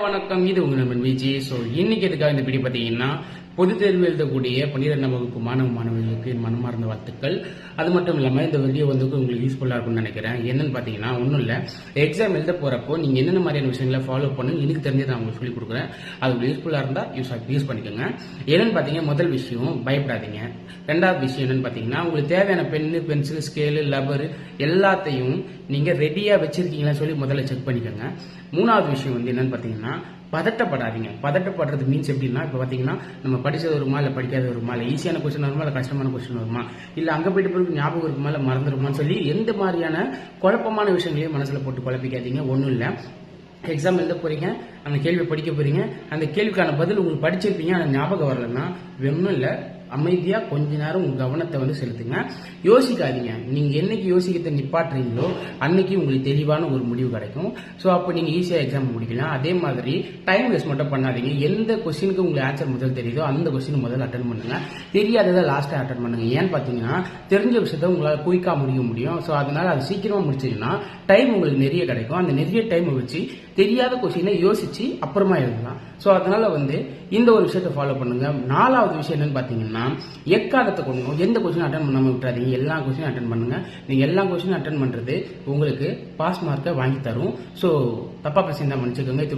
வணக்கம், இது உங்க நண்பன் விஜி. இன்னைக்கு எதுக்காக இந்த வீடியோ பார்த்தீங்கன்னா, பொது தேர்வு எழுதக்கூடிய 12ஆம் வகுப்பு மாணவர்களுக்கு மனமார்ந்த வாழ்த்துக்கள். அது மட்டும் இல்லாமல் இந்த வீடியோ உங்களுக்கு யூஸ்ஃபுல்லாக இருக்கும்னு நினைக்கிறேன். என்னன்னு பார்த்தீங்கன்னா, ஒன்றும் இல்லை, எக்ஸாம் எழுத போகிறப்போ நீங்கள் என்னென்ன மாதிரியான விஷயங்களை ஃபாலோ பண்ணணும் எனக்கு தெரிஞ்சதை நான் உங்களுக்கு சொல்லிக் கொடுக்குறேன். அது யூஸ்ஃபுல்லாக இருந்தால் யூஸ் பண்ணிக்கோங்க. என்னன்னு பார்த்தீங்கன்னா, முதல் விஷயம் பயப்படாதீங்க. ரெண்டாவது விஷயம் என்னன்னு பார்த்தீங்கன்னா, உங்களுக்கு தேவையான பென்னு, பென்சில், ஸ்கேலு, லப்பரு எல்லாத்தையும் நீங்கள் ரெடியாக வச்சிருக்கீங்களான்னு சொல்லி முதல்ல செக் பண்ணிக்கோங்க. மூணாவது விஷயம் என்னன்னு பார்த்தீங்கன்னா, பதட்டப்படாதீங்க. பதட்டப்படுறது மீன்ஸ் எப்படின்னா, இப்போ பார்த்தீங்கன்னா நம்ம படிச்சது வருமா இல்லை படிக்காத வருமா, இல்லை ஈஸியான கொஸ்டின் வருமா இல்லை கஷ்டமான கொஸ்டின் வருமா, இல்லை அங்கே போயிட்டு பிறகு ஞாபகம் இருக்குமா இல்லை மறந்துருமான்னு சொல்லி எந்த மாதிரியான குழப்பமான விஷயங்களையும் மனசில் போட்டு குழப்பிக்காதீங்க. ஒன்றும் இல்லை, எக்ஸாம் எழுத போறீங்க, அந்த கேள்வி படிக்க போறீங்க, அந்த கேள்விக்கான பதில் உங்களுக்கு படிச்சிருப்பீங்க, ஆனால் ஞாபகம் வரலன்னா ஒன்றும் இல்லை, அமைதியா கொஞ்ச நேரம் உங்க கவனத்தை செலுத்துங்க. யோசிக்காதீங்க. நீங்க என்னைக்கு யோசிக்கிறத நிப்பாட்டுறீங்களோ அன்னைக்கு உங்களுக்கு தெளிவான ஒரு முடிவு கிடைக்கும். ஸோ அப்போ நீங்க ஈஸியா எக்ஸாம் முடிக்கலாம். அதே மாதிரி டைம் வேஸ்ட் மட்டும் பண்ணாதீங்க. எந்த கொஸ்டினுக்கு உங்களுக்கு ஆன்சர் முதல் தெரியுதோ அந்த கொஸ்டின் முதல்ல அட்டன் பண்ணுங்க. தெரியாததை லாஸ்டா அட்டன் பண்ணுங்க. ஏன்னு பாத்தீங்கன்னா, தெரிஞ்ச விஷயத்த உங்களால் குயிக்கா முடியும். ஸோ அதனால அது சீக்கிரமா முடிச்சீங்கன்னா டைம் உங்களுக்கு நிறைய கிடைக்கும். அந்த நிறைய டைம் வச்சு தெரியாத கொஸ்டினை யோசிச்சு அப்புறமா எழுதலாம். ஸோ அதனால இந்த ஒரு விஷயத்தை ஃபாலோ பண்ணுங்க. நாலாவது விஷயம் என்னன்னு பாத்தீங்கன்னா, எக்காரணத்தை கொண்டு எந்த கொஸ்டின் அட்டன் பண்ணாம விட்டுறாதீங்க. எல்லா கொஸ்டினும் அட்டன் பண்ணுங்க. நீங்க எல்லா கொஸ்டினும் அட்டன் பண்றது உங்களுக்கு பாஸ் மார்க்கை வாங்கி தரும். ஸோ தப்பா பேசி மன்னிச்சுக்கோங்க.